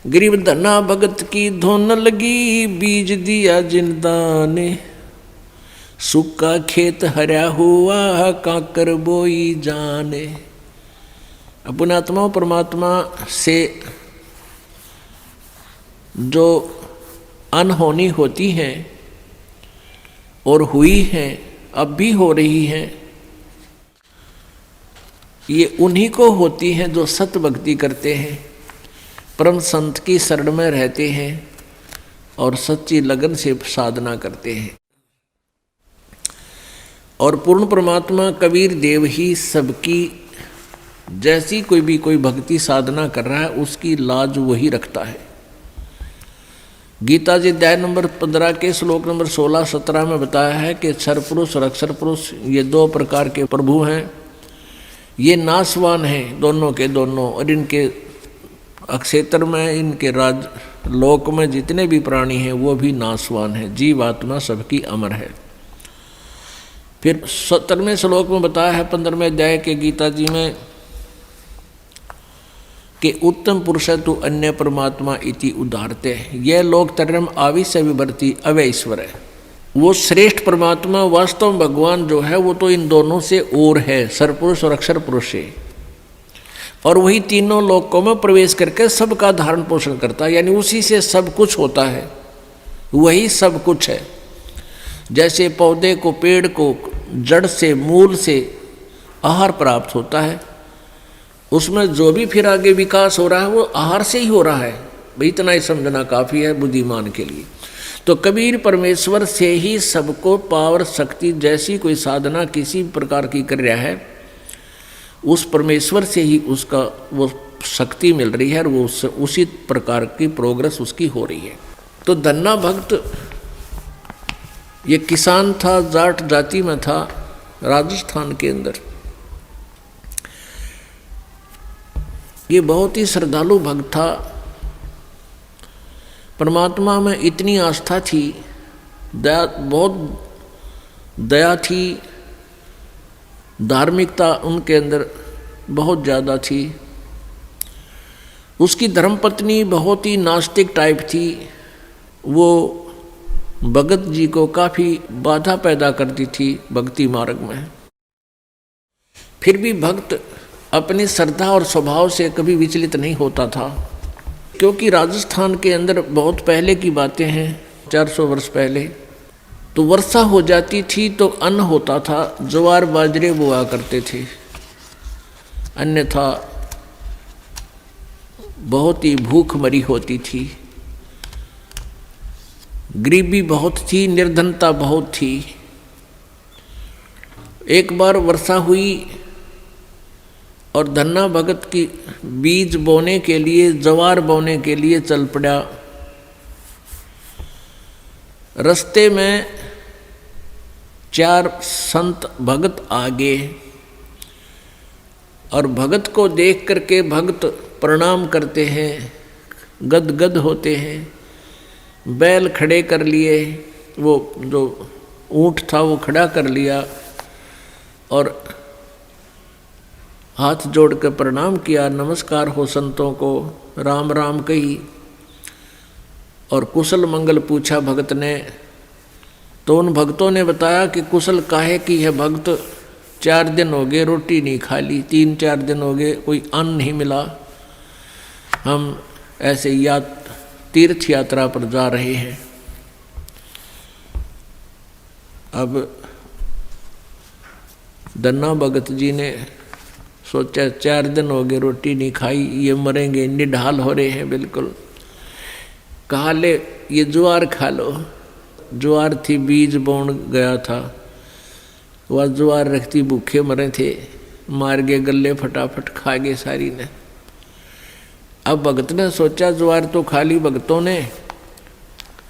गरीब धना भगत की धुन लगी, बीज दिया जिंदा ने। सूखा खेत हरा हुआ, काकर बोई जाने। अपने आत्मा परमात्मा से जो अनहोनी होती है और हुई है, अब भी हो रही है, ये उन्हीं को होती हैं जो सत भक्ति करते हैं, परम संत की शरण में रहते हैं और सच्ची लगन से साधना करते हैं। और पूर्ण परमात्मा कबीर देव ही सबकी, जैसी कोई भक्ति साधना कर रहा है उसकी लाज वही रखता है। गीता जी अध्याय नंबर 15 के श्लोक नंबर 16-17 में बताया है कि क्षर पुरुष और अक्षर पुरुष ये दो प्रकार के प्रभु हैं, ये नाशवान हैं दोनों के दोनों, और इनके अक्षेत्र में, इनके राज लोक में जितने भी प्राणी हैं वो भी नाशवान हैं, जीव आत्मा सबकी अमर है। फिर 17वें श्लोक में बताया है 15वें अध्याय के गीता जी में कि उत्तम पुरुष तु अन्य परमात्मा इति उदाहरते। यह लोक तरम आविश्य विभर्ति अवय ईश्वर है। वो श्रेष्ठ परमात्मा वास्तव में भगवान जो है वो तो इन दोनों से और है, सरपुरुष और अक्षर पुरुष से, और वही तीनों लोकों में प्रवेश करके सबका धारण पोषण करता है, यानी उसी से सब कुछ होता है, वही सब कुछ है। जैसे पौधे को, पेड़ को जड़ से, मूल से आहार प्राप्त होता है, उसमें जो भी फिर आगे विकास हो रहा है वो आहार से ही हो रहा है। भाई इतना ही समझना काफ़ी है बुद्धिमान के लिए। तो कबीर परमेश्वर से ही सबको पावर शक्ति, जैसी कोई साधना किसी प्रकार की कर रहा है, उस परमेश्वर से ही उसका वो शक्ति मिल रही है और वो उसी प्रकार की प्रोग्रेस उसकी हो रही है। तो धन्ना भक्त ये किसान था, जाट जाति में था, राजस्थान के अंदर। ये बहुत ही श्रद्धालु भक्त था, परमात्मा में इतनी आस्था थी, दया, बहुत दया थी, धार्मिकता उनके अंदर बहुत ज़्यादा थी। उसकी धर्मपत्नी बहुत ही नास्तिक टाइप थी, वो भगत जी को काफ़ी बाधा पैदा करती थी भक्ति मार्ग में। फिर भी भक्त अपनी श्रद्धा और स्वभाव से कभी विचलित नहीं होता था, क्योंकि राजस्थान के अंदर बहुत पहले की बातें हैं, 400 वर्ष पहले, तो वर्षा हो जाती थी तो अन्न होता था, ज्वार बाजरे बोआ करते थे, अन्यथा बहुत ही भूखमरी होती थी, गरीबी बहुत थी, निर्धनता बहुत थी। एक बार वर्षा हुई और धन्ना भगत की बीज बोने के लिए, ज्वार बोने के लिए चल पड़ा। रास्ते में 4 संत भगत आ गए और भगत को देख करके भगत प्रणाम करते हैं, गदगद होते हैं, बैल खड़े कर लिए, वो जो ऊँट था वो खड़ा कर लिया और हाथ जोड़ कर प्रणाम किया, नमस्कार हो संतों को, राम राम कही और कुशल मंगल पूछा भगत ने। तो उन भक्तों ने बताया कि कुशल काहे की है भगत, 4 दिन हो गए रोटी नहीं खा ली, 3-4 दिन हो गए कोई अन्न नहीं मिला, हम ऐसे तीर्थ यात्रा पर जा रहे हैं। अब धन्ना भगत जी ने सोचा 4 दिन हो गए रोटी नहीं खाई, ये मरेंगे, निढाल हो रहे हैं बिल्कुल। कहा ले ये ज्वार खा लो। ज्वार थी, बीज बोन गया था, वह ज्वार रखती, भूखे मरे थे, मार गए गले, फटाफट खा गए सारी ने। अब भगत ने सोचा ज्वार तो खा ली भगतों ने,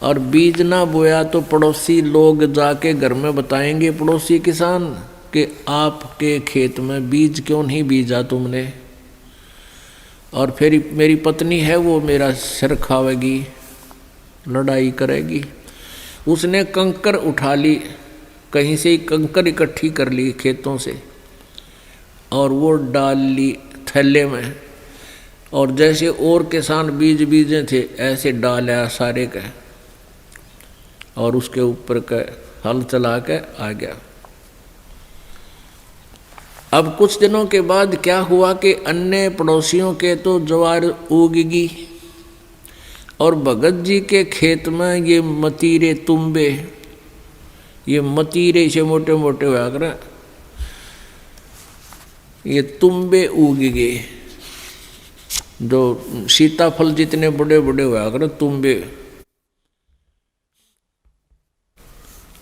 और बीज ना बोया तो पड़ोसी लोग जाके घर में बताएंगे, पड़ोसी किसान, कि आपके खेत में बीज क्यों नहीं बीजा तुमने, और फिर मेरी पत्नी है वो मेरा सिर खावेगी, लड़ाई करेगी। उसने कंकर उठा ली, कहीं से ही कंकर इकट्ठी कर ली खेतों से और वो डाल ली थैले में और जैसे और किसान बीज बीजे थे ऐसे डाला सारे का और उसके ऊपर का हल चला के आ गया। अब कुछ दिनों के बाद क्या हुआ कि अन्य पड़ोसियों के तो ज्वार उगगी और भगत जी के खेत में ये मतीरे तुम्बे, ये मतीरे से मोटे मोटे हुआ कर ये तुम्बे उग गए, जो सीताफल जितने बड़े बड़े हुआ कर तुम्बे।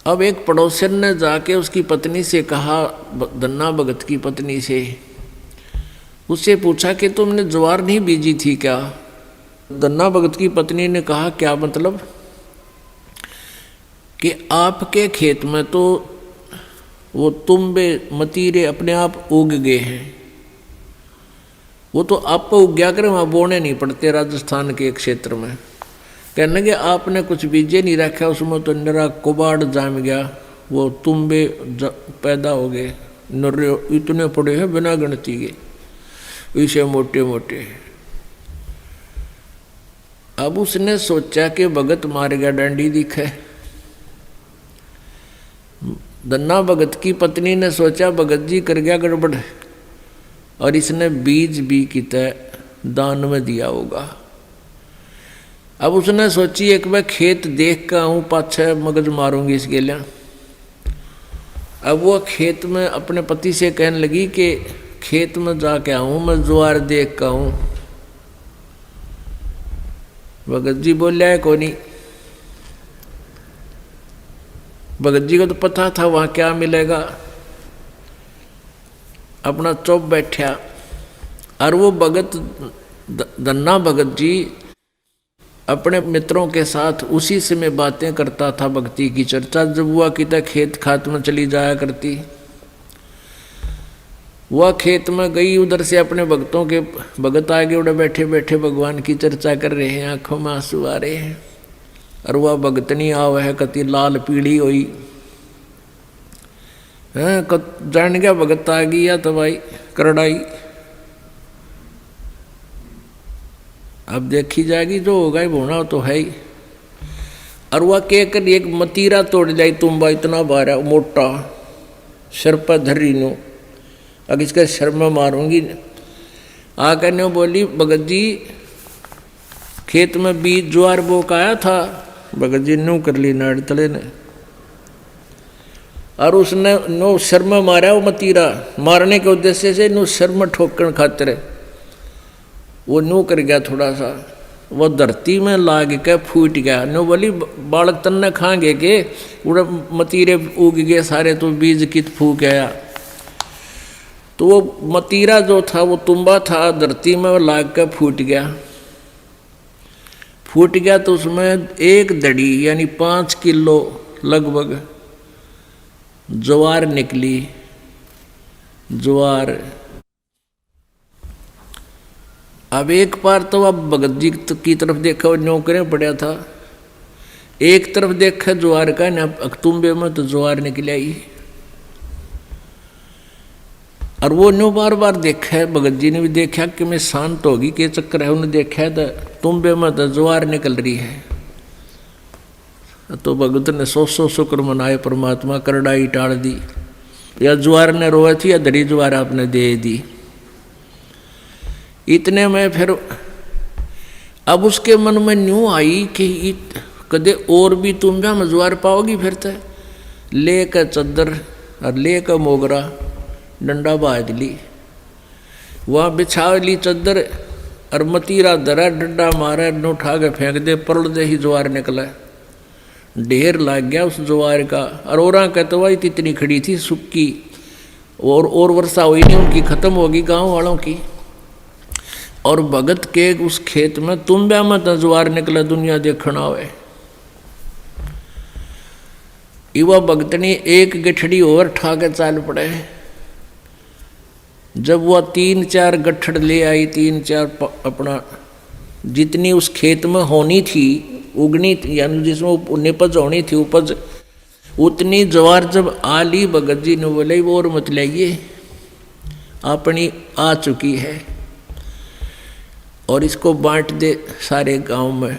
अब एक पड़ोसन ने जाके उसकी पत्नी से कहा, धन्ना भगत की पत्नी से, उससे पूछा कि तुमने ज्वार नहीं बीजी थी क्या? धन्ना भगत की पत्नी ने कहा, क्या मतलब? कि आपके खेत में तो वो तुम्बे मतीरे अपने आप उग गए हैं, वो तो आप उग गया करे, वहाँ बोने नहीं पड़ते राजस्थान के एक क्षेत्र में। कहने लगे आपने कुछ बीजे नहीं रखा, उसमें तो निरा कुबाड़ जाम गया, वो तुम्बे पैदा हो गए, इतने पड़े हैं बिना गिनती के, इसे मोटे मोटे। अब उसने सोचा कि भगत मार गया डंडी दिखे। धन्ना भगत की पत्नी ने सोचा भगत जी कर गया गड़बड़ और इसने बीज भी कितने दान में दिया होगा। अब उसने सोची एक मैं खेत देख कर आऊँ, पाछे मगज मारूंगी इसके लिए। अब वो खेत में अपने पति से कहने लगी कि खेत में जाके आऊँ, मैं ज्वार देख कर आऊँ। भगत जी बोलिया है को नहीं। भगत जी को तो पता था वहाँ क्या मिलेगा, अपना चुप बैठा। और वो भगत धन्ना भगत जी अपने मित्रों के साथ उसी से में बातें करता था, भक्ति की चर्चा जब हुआ कि तक खेत खात में चली जाया करती। वह खेत में गई, उधर से अपने भक्तों के भगत आगे उड़े बैठे बैठे भगवान की चर्चा कर रहे हैं, आंखों में आंसू आ रहे हैं। और वह भगतनी आव है कति लाल पीड़ी हुई है, जान गया भगत आ गई या तो भाई करड़ाई। अब देखी जाएगी, जो होगा ही होना तो है ही। और वह कहकर एक मतीरा तोड़ जाई, तुम्बा इतना बारा मोटा सिर पर धरी नो, अब इसके सिर में मारूंगी। आकर ने बोली भगत जी खेत में बीज ज्वार बोक आया था। भगत जी नो कर ली नाड़ तले ने, और उसने नो सिर में मारा। वो मतीरा मारने के उद्देश्य से नो सिर में ठोकन खातिर वो नो कर गया थोड़ा सा, वो धरती में लाग के फूट गया। नो बोली बालक तन्ने खाएंगे के उड़े मतीरे उग गए सारे, तो बीज कित फूक गया। तो वो मतीरा जो था वो तुम्बा था, धरती में लाग के फूट गया। फूट गया तो उसमें एक दड़ी यानी 5 किलो लगभग ज्वार निकली। ज्वार अब एक बार तो अब भगत जी की तरफ देखा, वो नौकरें पड़ा था, एक तरफ देखा ज्वार का न अक्तुम्बे में तो ज्वार निकल आई। और वो न्यू बार बार देखा है, भगत जी ने भी देखा कि मैं शांत होगी के चक्कर है, उन्हें देखा तो तुम्बे में तो ज्वार निकल रही है। तो भगत ने 100 शुक्र मनाए, परमात्मा करड़ाई टाल दी, या ज्वार ने रोए थी या धरी ज्वार आपने दे दी। इतने में फिर अब उसके मन में न्यू आई कि कदे और भी तुम भी हम ज्वार पाओगी। फिर तो ले कर चद्दर और ले कर मोगरा डंडा बांध ली, वहाँ बिछा ली चद्दर और मतीरा धरा, डंडा मारा, न उठा के फेंक दे, परल दे ही ज्वार निकला। ढेर लग गया उस ज्वार का। और औरा कहते हुआ इतनी खड़ी थी सुक्की, और वर्षा हुई नहीं, उनकी खत्म होगी गांव वालों की। और भगत के उस खेत में तुम्बे में तो ज्वार निकला, दुनिया देखना हुए। युवा भगतनी एक गठड़ी और ठा के चाल पड़े। जब वह 3-4 गठड़ ले आई, 3-4 अपना जितनी उस खेत में होनी थी, उगनी थी, यानी जिसमें निपज होनी थी उपज, उतनी ज्वार जब आ ली, भगत जी ने बोले वो और मत लाइए, अपनी आ चुकी है। और इसको बांट दे सारे गांव में,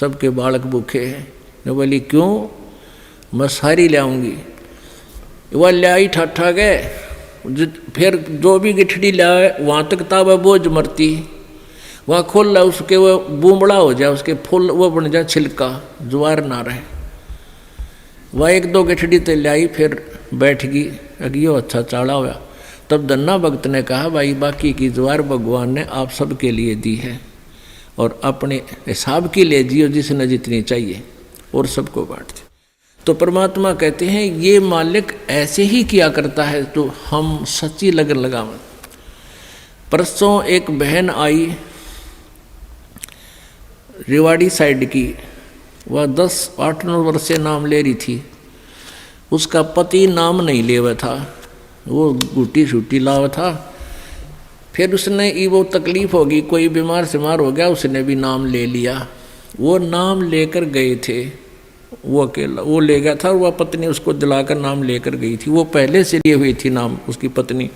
सबके बालक भूखे हैं। ने बोली क्यों, मैं सारी ले आऊँगी। वह ले आई ठाठा गए, फिर जो भी गिठड़ी ले आए वहाँ तक ताबा बोझ मरती, वहाँ खोल ला उसके वो बूमड़ा हो जाए, उसके फूल वो बन जाए छिलका, ज्वार ना रहे। वह एक दो गिठड़ी तो ले आई, फिर बैठ गई, अगियो अच्छा चाड़ा हुआ। तब धन्ना भक्त ने कहा भाई बाकी की ज्वार भगवान ने आप सबके लिए दी है और अपने हिसाब की ले जियो जिसने जितनी चाहिए और सबको बांट दे। तो परमात्मा कहते हैं ये मालिक ऐसे ही किया करता है तो हम सच्ची लगन लगावें। परसों एक बहन आई रेवाड़ी साइड की, वह 10-8-9 वर्ष से नाम ले रही थी। उसका पति नाम नहीं ले हुआ था, वो गुटी छुट्टी लावा था। फिर उसने वो तकलीफ होगी, कोई बीमार सिमार हो गया, उसने भी नाम ले लिया। वो नाम लेकर गए थे, वो अकेला वो ले गया था, वह पत्नी उसको दिलाकर नाम लेकर गई थी। वो पहले से लिए हुई थी नाम उसकी पत्नी।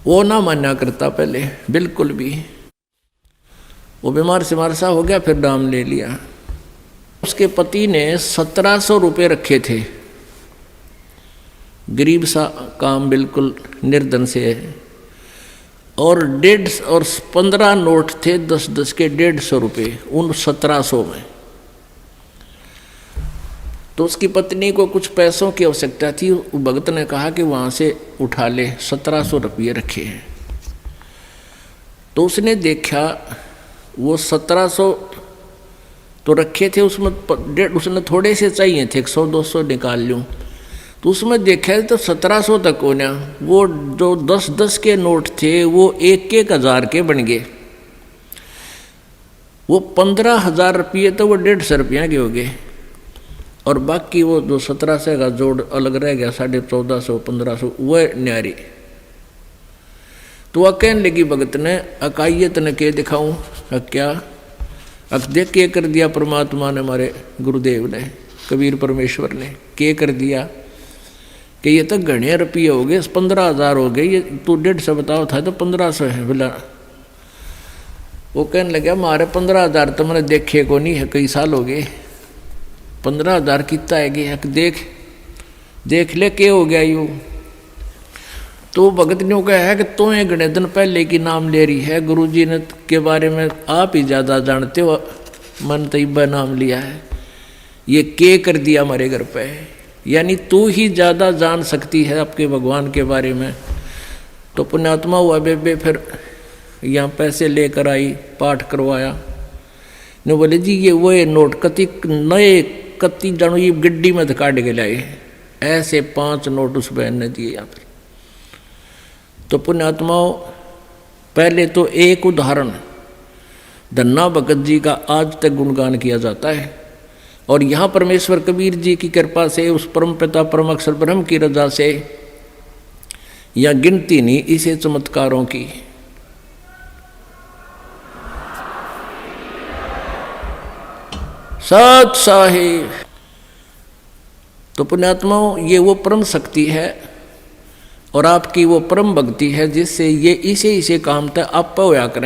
वो ना माना करता पहले बिल्कुल भी, वो बीमार सिमार सा हो गया, फिर नाम ले लिया। उसके पति ने 1700 रुपये रखे थे, गरीब सा काम, बिल्कुल निर्धन से है। और 15 नोट थे 10-10 के 150 रुपये उन 1700 में। तो उसकी पत्नी को कुछ पैसों की आवश्यकता थी, भगत ने कहा कि वहाँ से उठा ले, 1700 रुपये रखे हैं। तो उसने देखा वो 1700 तो रखे थे, उसने थोड़े से चाहिए थे, 100-200 निकाल लूँ। तो उसमें देखा तो 1700 तक होना, वो जो 10-10 के नोट थे वो 1-1 हज़ार के बन गए। वो 15,000 रुपये तो वो 150 रुपया के हो गए, और बाकी वो जो 1700 का जोड़ अलग रह गया, 1450-1500 वह न्यारी। तो वह कहने लगी भगत ने, अकाइयत ने के दिखाऊं, क्या अब देख के कर दिया परमात्मा ने, हमारे गुरुदेव ने, कबीर परमेश्वर ने के कर दिया कि ये तो घने रुपये हो गए, 15,000 हो गए, ये तू 150 बताओ था तो 1500 है बोला। वो कहने लगा मारे 15,000 तो मैंने देखे को नहीं है, कई साल हो गए, 15,000 कितना है गया, देख ले के हो गया यूँ। तो भगत ने कहा है कि तुम्हें घने दिन पहले की नाम ले रही है, गुरुजी ने के बारे में आप ही ज़्यादा जानते हो, मन तैयबा नाम लिया है, ये के कर दिया हमारे घर पे, यानी तू ही ज़्यादा जान सकती है आपके भगवान के बारे में। तो पुण्यात्मा हुआ बेबे, फिर यहाँ पैसे लेकर आई, पाठ करवाया। ने बोले जी ये वो नोट कति नए कति जानो ये गड्डी में काट के लाए, ऐसे 5 नोट उस बहन ने दिए यहाँ पर। तो पुण्यात्माओं पहले तो एक उदाहरण धन्ना भगत जी का आज तक गुणगान किया जाता है, और यहाँ परमेश्वर कबीर जी की कृपा से, उस परम पिता परम अक्षर ब्रह्म की रजा से, या गिनती नहीं इसे चमत्कारों की। सत साहिब। तो पुण्यात्माओं ये वो परम शक्ति है और आपकी वो परम भक्ति है जिससे ये इसे काम तक आप होया करें।